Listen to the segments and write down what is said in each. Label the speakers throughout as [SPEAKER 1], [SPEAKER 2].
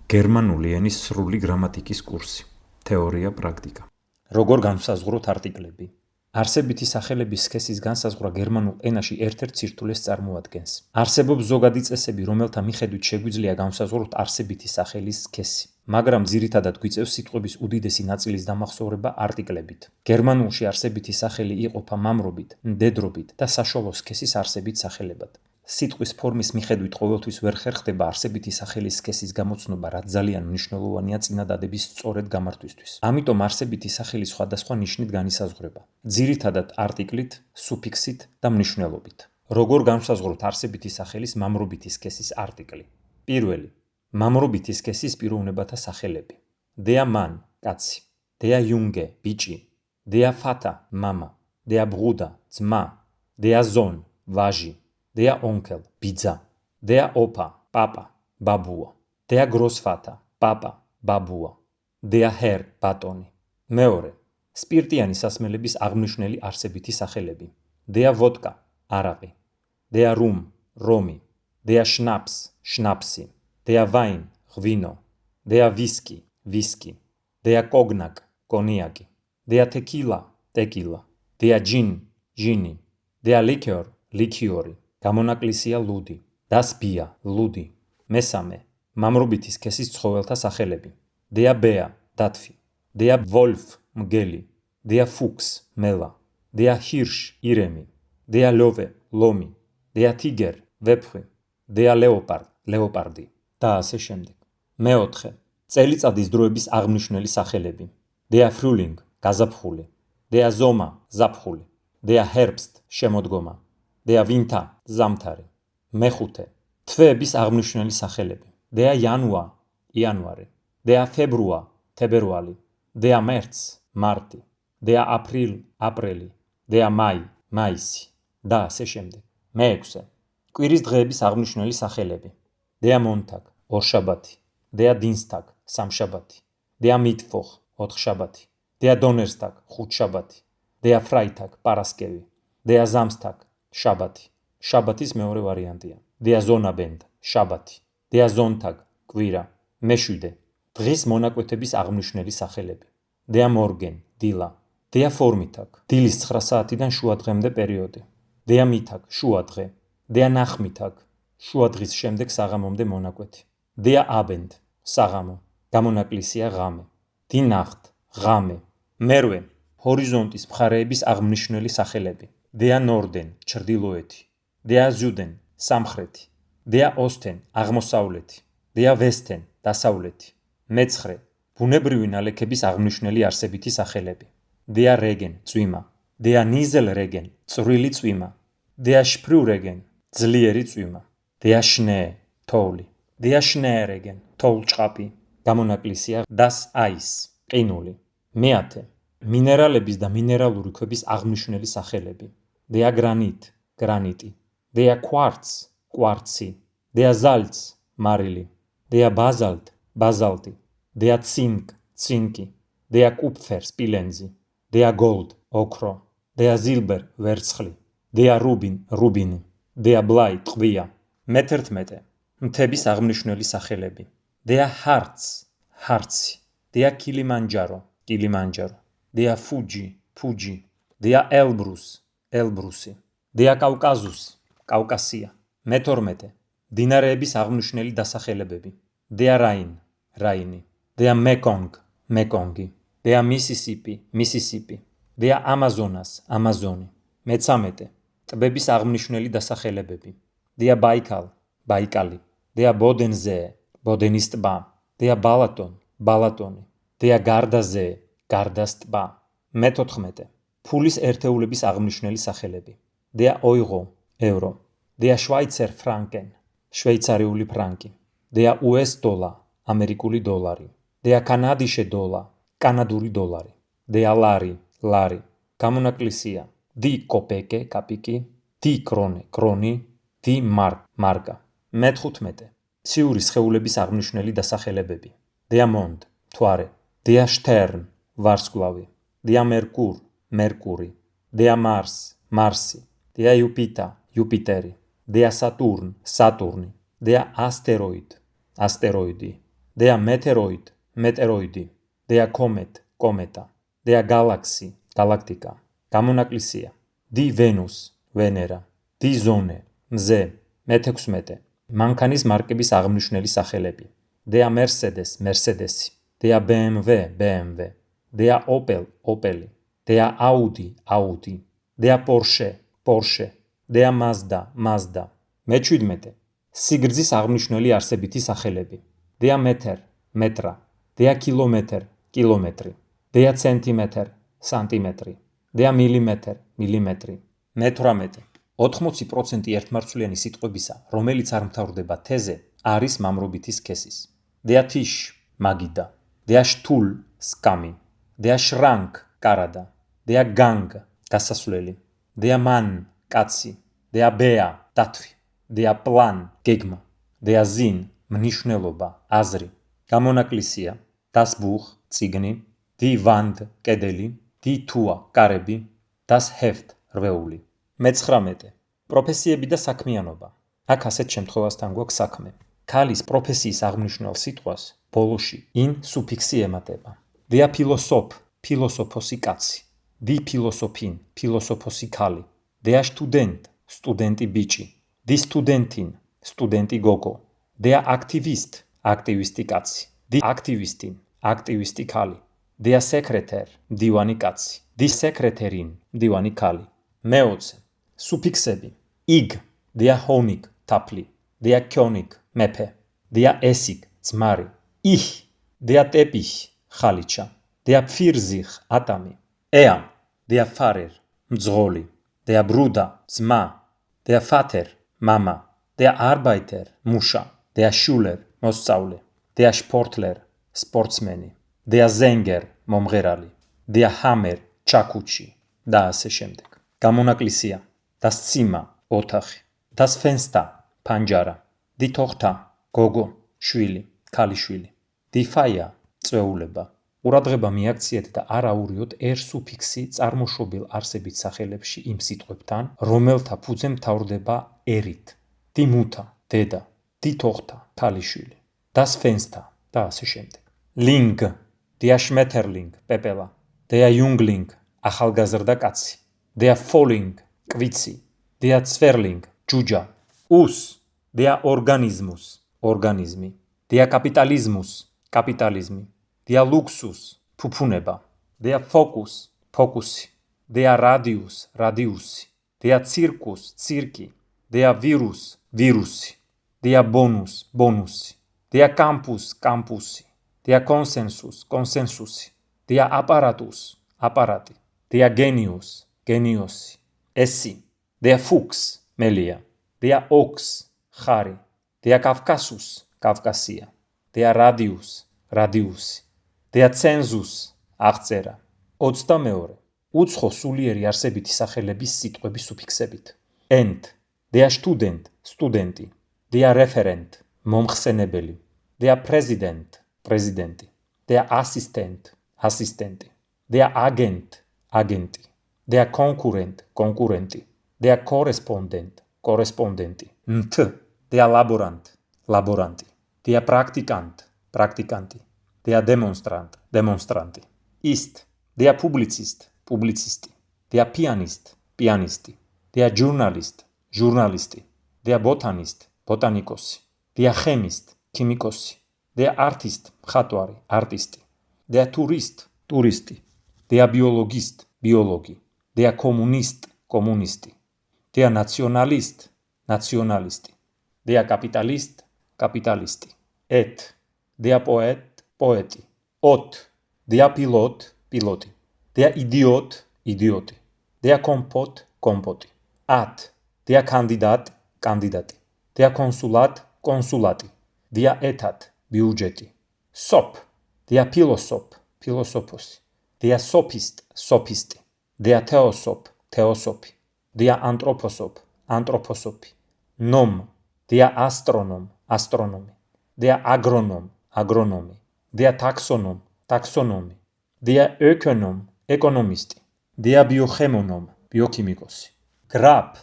[SPEAKER 1] გერმანული ენის სრული გრამატიკის კურსი. თეორია, პრაქტიკა. როგორ განსაზღვროთ არტიკლები? არსებითი სახელების სქესის განსაზღვრა გერმანულ ენაში ერთ-ერთ სირთულეს წარმოადგენს. არსებობს ზოგადი წესები, რომელთა მიხედვით შეგვიძლია განსაზღვროთ არსებითი სახელის სქესი, მაგრამ ძირითადად გვიწევს სიტყვების უდიდესი ნაწილის დამახსოვრება არტიკლებით. გერმანულში არსებითი სახელი იყოფა მამრობით, მდედრობით და საშუალო სქესის არსებით სახელებად. სიტყვის ფორმის მიხედვით ყოველთვის ვერ ხერხდება არსებითი სახელის სქესის გამოცნობა, რაც ძალიან მნიშვნელოვანია წინადადების სწორედ გამართვისთვის. ამიტომ არსებითი სახელი სხვადასხვა ნიშნით განისაზღვრება. ძირითადად არტიკლით, სუფიქსით და მნიშვნელობით. როგორ განსაზღვროთ არსებითი სახელის მამრობითი სქესის არტიკლი? პირველი, მამრობითი სქესის პიროვნებათა სახელები. Der Mann, კაცი. Der Junge, ბიჭი. Der Vater, მამა. Der Bruder, ძმა. Der Sohn, ვაჟი. Der Onkel, ბიძა. Der Opa, პაპა, ბაბუა. Der Großvater, პაპა, ბაბუა. Der Herr, ბატონი. მეორე, სპირტიანი სასმელების აღმნიშვნელი არსებითი სახელები. Der Wodka, არაყი. Der Rum, რომი. Der Schnaps, შნაფსი. Der Wein, ღვინო. Der Whisky, ვისკი. Der Cognac, კონიაკი. Der Tequila, ტეკილა. Der Gin, ჟინი. Der Liqueur, ლიქიორი. გამონაკლისია ლუდი. Das Bier, ლუდი. მესამე, მამრობითი სქესის ცხოველთა სახელები. Der Bär, დათვი. Der Wolf, მგელი. Der Fuchs, მელა. Der Hirsch, ირემი. Der Löwe, ლომი. Der Tiger, ვეფხვი. Der Leopard, ლეოპარდი. და ასე შემდეგ. მეოთხე, წელიწადის დროების აღმნიშვნელი სახელები. Der Frühling, გაზაფხული. Der Sommer, ზაფხული. Der Herbst, შემოდგომა. Der Winter, ზამთარი. მეხუთე, თვეების აღმნიშვნელი სახელები. Der Januar, იანვარი. Der Februar, თებერვალი. Der März, მარტი. Der April, აპრილი. Der Mai, მაისი. და ასე შემდეგ. მეექვსე, კვირის დღეების აღმნიშვნელი სახელები. Der Montag, ორშაბათი. Der Dienstag, სამშაბათი. Der Mittwoch, ოთხშაბათი. Der Donnerstag, ხუთშაბათი. Der Freitag, პარასკევი. Der Samstag, შაბათი. შაბათის მეორე ვარიანტია. Der Sonnabend, შაბათი. Der Sonntag, კვირა. მეშვიდე, დღის მონაკვეთების აღმნიშვნელი სახელები. Der Morgen, დილა. Der Vormittag, დილის 9 საათიდან შუადღემდე პერიოდი. Der Mittag, შუადღე. Der Nachmittag, შუადღის შემდეგ საღამომდე მონაკვეთი. Der Abend, საღამო. გამონაკლისია ღამე. Die Nacht, ღამე. მერვე, ჰორიზონტის მხარეების აღმნიშვნელი სახელები. Der Norden, ჩრდილოეთი. Der Süden, სამხრეთი. Der Osten, აღმოსავლეთი. Der Westen, დასავლეთი. მეცხრე, ბუნებრივი ნალექების აღმნიშვნელი არსებითი სახელები. Der Regen, წვიმა. Der Nieselregen, წვრილი წვიმა. Der Sprühregen, ძლიერი წვიმა. Der Schnee, თოვლი. Der Schneeregen, თოვლჭყაპი. გამონაკლისია das Eis, ყინული. მეათე, მინერალების და მინერალური ქვების აღმნიშვნელი სახელები. Der Granit, გრანიტი. Der Quarz, კვარცი. Der Salz, მარილი. Der Basalt, ბაზალტი. Der Zink, ცინკი. Der Kupfer, სპილენძი. Der Gold, ოქრო. Der Silber, ვერცხლი. Der Rubin, რუბინი. Der Blei, ტყვია. მეთერთმეტე, მთების აღმნიშვნელი სახელები. Der Harz, ჰარცი. Der Kilimanjaro, კილიმანჯარო. Der Fuji, ფუჯი. Der Elbrus, ელბრუსი. Der Caucasus, კავკასია. მეთორმეტე, მდინარეების აღმნიშვნელი დასახელებები. Der Rhein, რაინი. Der Mekong, მეკონგი. Der Mississippi, მისისიპი. Der Amazonas, ამაზონი. მეცამეტე, ტბების აღმნიშვნელი დასახელებები. Der Baikal, ბაიკალი. Der Bodensee, ბოდენის ტბა. Der Balaton, ბალატონი. Der Gardasee, გარდას ტბა. მეთოთხმეტე, ფულის ერთეულების აღმნიშვნელი სახელები. Der Euro, ევრო. Der Schweizer Franken, შვეიცარიული ფრანკი. Der US-დოლა, ამერიკული დოლარი. Der Kanadische Dollar, კანადური დოლარი. Der Lari, ლარი. გამონაკლისია. Die Kopeke, კაპიკი. Die Krone, კრონი. Die Mark, მარკა. მეთხუთმეტე, ციური სხეულების აღმნიშვნელი დასახელებები. Der Mond, მთვარე. Der Stern, ვარსკვლავი. Der Merkur, მერკური. Der Mars, მარსი. Der Jupiter, იუპიტერი. Der Saturn, სატურნი. Der Asteroid, ასტეროიდი. Der Meteoroid, meteoroidi. Der Comet, cometa. Der Galaxy, galaktika. გამონაკლისია. Die Venus, ვენერა. Die Sonne, მზე. მე-16. მანქანის მარკების აღმნიშვნელი სახელები. Der Mercedes, მერსედესი. Der BMW, BMW. Der Opel, ოპელი. Der Audi, აუდი. Der Porsche, Porsche. Der Mazda, Mazda. მე-17. სიგრძის აღმნიშვნელი არსებითი სახელები. Der Meter, მეტრა. Der Kilometer, კილომეტრი. Der Zentimeter, სანტიმეტრი. Der Millimeter, მილიმეტრი. მე-18. 80% ერთმარცვლიანი სიტყვებისა, რომელიც არ მთავრდება თეზე, არის მამრობითი სქესის. Der Tisch, მაგიდა. Der Stuhl, სკამი. Der Schrank, კარადა. Der Gang, გასასვლელი. Der Mann, კაცი. Der Bär, დათვი. Der Plan, გეგმა. Der Sinn, მნიშვნელობა, აზრი. გამონაკლისია. Das Buch, წიგნი. Die Wand, კედელი. Die Tür, კარები. Das Heft, რვეული. მე-19. პროფესიები და საქმიანობა. აქ ასეთ შემთხვევასთან გვაქვს საქმე. ქალის პროფესიის აღმნიშვნელ სიტყვას ბოლოში in სუფიქსი ემატება. Der Philosoph, ფილოსოფოსი კაცი. Die Philosophin, ფილოსოფოსი ქალი. Der Student, სტუდენტი ბიჭი. Die Studentin, სტუდენტი გოგო. Der Aktivist, აქტივისტი კაცი. Die Aktivistin, აქტივისტი ქალი. Der Sekretär, მდივანი კაცი. Die Sekretärin, მდივანი ქალი. მე-20. სუფიქსები. ig, der Honig, თაფლი. Der König, მეფე. Der Essig, ძმარი. ich, der Teppich, ხალიჩა. Der Pfirsich, ატამი. er, der Pfarrer, მძღოლი. Der Bruder, ძმა. Der Vater, მამა. Der Arbeiter, მუშა. Der Schüler, მოსწავლე. Der Sportler, სპორტსმენი. Der Sänger, მომღერალი. Der Hammer, ჩაქუჩი და ასე შემდეგ. გამონაკლისია. Das Zimmer, ოთახი. Das Fenster, პანჯარა. Die Tochter, გოგო, შვილი, ქალიშვილი. Die Feier, წვეულება. ყურადღება მიაქციეთ და არ აურიოთ er სუფიქსი წარმოშობილ არსებით სახელებში იმ სიტყვებთან, რომელთა ფუძე მთავრდება erით. Die Mutter, დედა. Die Tochter, ქალიშვილი. Das Fenster და ასე შემდეგ. Ling, der Schmetterling, პეპელა. Der Jungling, ახალგაზრდა კაცი. Der Frühling, კვიცი. Der Zwerling, ჯუჯა. Us, der Organismus, ორგანიზმი. Der Kapitalismus, კაპიტალიზმი. Der Luxus, ფუფუნება. Der Focus, ფოკუსი. Der Radius, რადიუსი. Der Circus, ცირკი. Der Virus, ვირუსი. Der Bonus, ბონუსი. Der Campus, კამპუსი. Der Consensus, კონსენსუსი. Der Apparatus, აპარატი. Der Genius, გენიოსი. ესი. Der Fuchs, მელია. Der Ochs, ხარი. Der Caucasus, კავკასია. Der Radius, რადიუსი. Der Census, აღწერა. 22. უცხო სულიერი არსებითი სახელების სიტყვების სუფიქსებით. End, der Student, სტუდენტი. Der Referent, მომხსენებელი. Der Präsident, პრეზიდენტი. Der Assistent, ასისტენტი. Der Agent, აგენტი. Der Konkurrent, კონკურენტი. Der Correspondent, კორესპონდენტი. Nt, der Laborant, ლაბორანტი. Der Praktikant, პრაქტიკანტი. Der Demonstrant, დემონსტრანტი. Ist, der Publizist, პუბლიცისტი. Der Pianist, პიანისტი. Der Journalist, ჟურნალისტი. Der Botanist, ბოტანიკოსი. Der Chemist, ქიმიკოსი. Der Artist, მხატვარი, არტისტი. Der Tourist, ტურისტი. Der Biologist, ბიოლოგი. Der Kommunist, კომუნისტი. Der Nationalist, ნაციონალისტი. Der Kapitalist, კაპიტალისტი. Et, der Poet, პოეტი. Ot, der Pilot, პილოტი. Der Idiot, იდიოტი. Der Kompot, კომპოტი. At, der Kandidat, კანდიდატი. Der Konsulat, კონსულატი. Der Etat, ბიუჯეტი. Sop, der Philosoph, ფილოსოფოსი. Der Sophist, სოფისტი. Der Theosoph, თეოსოფი. Der Anthroposoph, ანთროპოსოფი. Nom, der Astronom, ასტრონომი. Der Agronom, აგრონომი. Der Taxonom, ტაქსონომი. Der Ökonom, ეკონომისტი. Der Biochemonom, ბიოქიმიკოსი. Graph,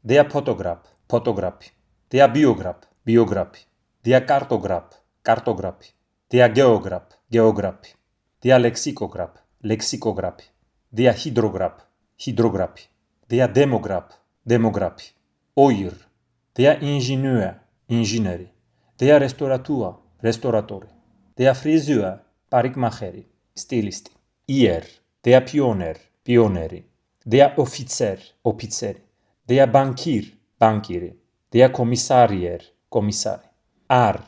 [SPEAKER 1] der Fotograf, ფოტოგრაფი. Der Biograph, ბიოგრაფი. Der Kartograph, კარტოგრაფი. Der Geograph, Geographi. Der Lexikograph, Lexikographi. Der Hydrograph, Hydrographi. Der Demograph, Demographi. Oir. Der Ingenieur, Ingineri. Der Restaurator, Restauratori. Der Friseur, Parikmacheri, Stilisti. Ier. Der Pioner, Pioneri. Der Officer, Officeri. Der Bankier, Bankiri. Der Kommissarier, Kommissari. Ar.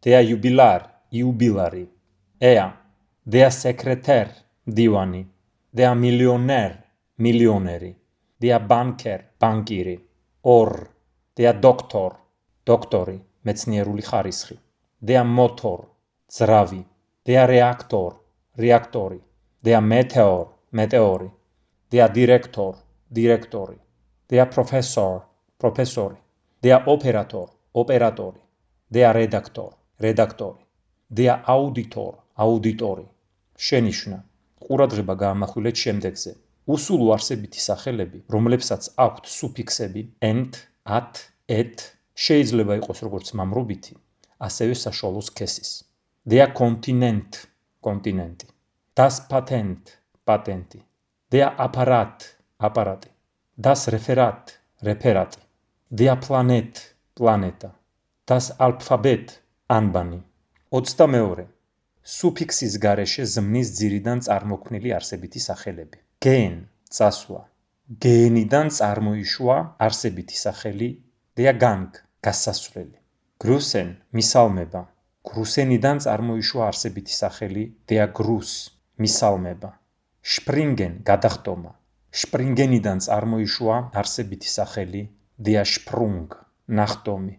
[SPEAKER 1] Der Jubilar, Jubilari. Ea. Der Sekretär, Divani. Der Millionär, Millioneri. Der Banker, Bankiri. Or. Der Doktor, Doktori, მეცნიერული ხარისხი. Der Motor, ძრავი. Der Reaktor, Reaktori. Der Meteor, Meteori. Der Direktor, Direktori. Der Professor, Professori. Der Operator, Operatori. Der Redaktor, Redaktori. Der Auditor, Auditori. შენიშვნა. ყურადღება გაამახვილეთ შემდეგზე. უსულო არსებითი სახელები, რომლებსაც აქვთ სუფიქსები ent, at, et, შეიძლება იყოს როგორც მამრობითი, ასევე საშუალო სქესის. Der Kontinent, კონტინენტი. Das Patent, პატენტი. Der Apparat, აპარატი. Das Referat, რეფერატი. Der Planet, პლანეტა. Das Alphabet, ანბანი. 22. სუფიქსის გარეშე ზმნის ძირიდან წარმოქმნილი არსებითი სახელები. Gen, წასვლა. გენიდან წარმოიშვა არსებითი სახელი Der Gang, გასასვლელი. Grüßen, მისალმება. Grüßenიდან წარმოიშვა არსებითი სახელი Der Gruß, მისალმება. Springen, გადახტომა. Springenიდან წარმოიშვა არსებითი სახელი Der Sprung, ნახტომი.